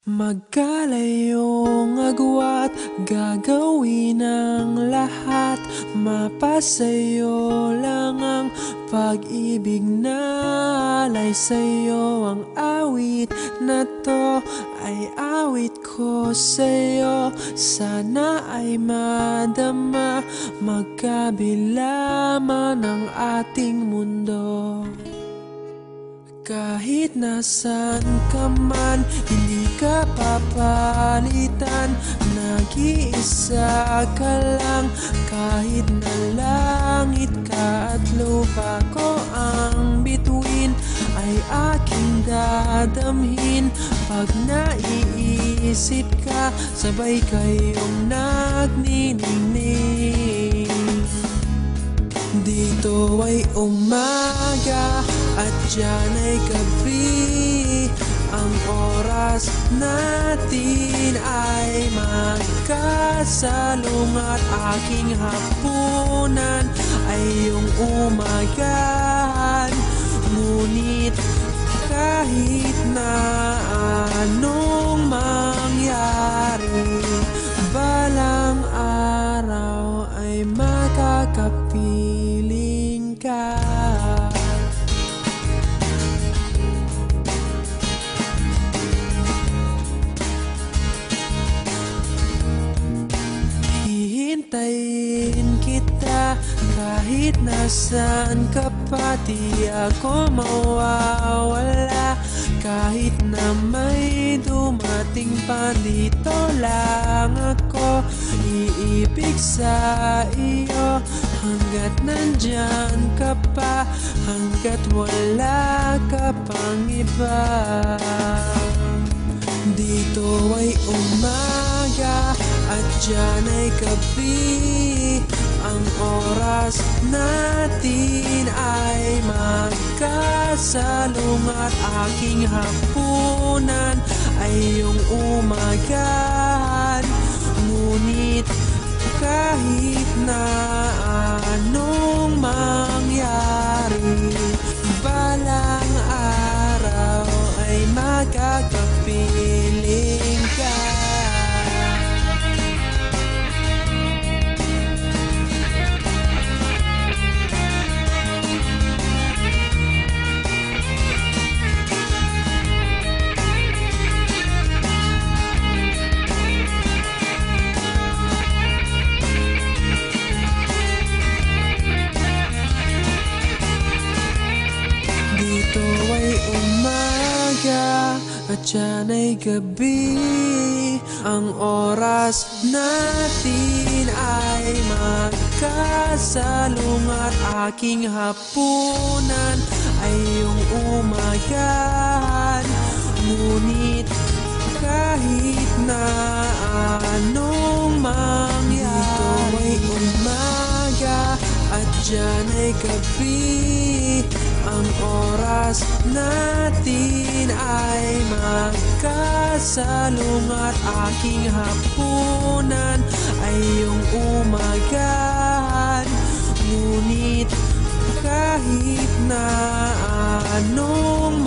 Magkalayong agwat, gagawin ang lahat. Mapasayo lang ang pag-ibig na alay sa'yo. Ang awit na to ay awit ko sa'yo. Sana ay madama, magkabila man ang ating mundo. Kahit nasan ka man, hindi ka papalitan. Nag-iisa ka lang, kahit na langit ka at lupa ko ang bituin, ay aking dadamhin. Pag naiisip ka, sabay kayong nagniningning. Dito ay umaga at diyan ay gabi. Ang oras natin ay magkasalungat. Aking hapunan ay iyong umagahan. Ngunit kahit na anong mangyari, balang araw ay makakapiling ka. Hihintayin kita kahit nasaan ka pa. Di ako mawawala kahit na may dumating pa. Dito lang ako iibig sa iyo hanggat nandyan ka pa, hanggat wala ka pang iba. Dito ay umaga at diyan ay gabi. Ang oras natin ay magkasalungat. Aking hapunan ay iyong umagahan. Ngunit kahit na anong mangyari, balang araw ay makakapiling ka. Dito ay umaga at diyan ay gabi. Ang oras natin ay magkasalungat. Aking hapunan ay iyong umagahan. Ngunit kahit na anong mangyari, dito ay umaga at diyan ay gabi. Ang oras natin ay magkasalungat. Aking hapunan ay iyong umagahan. Ngunit kahit na anong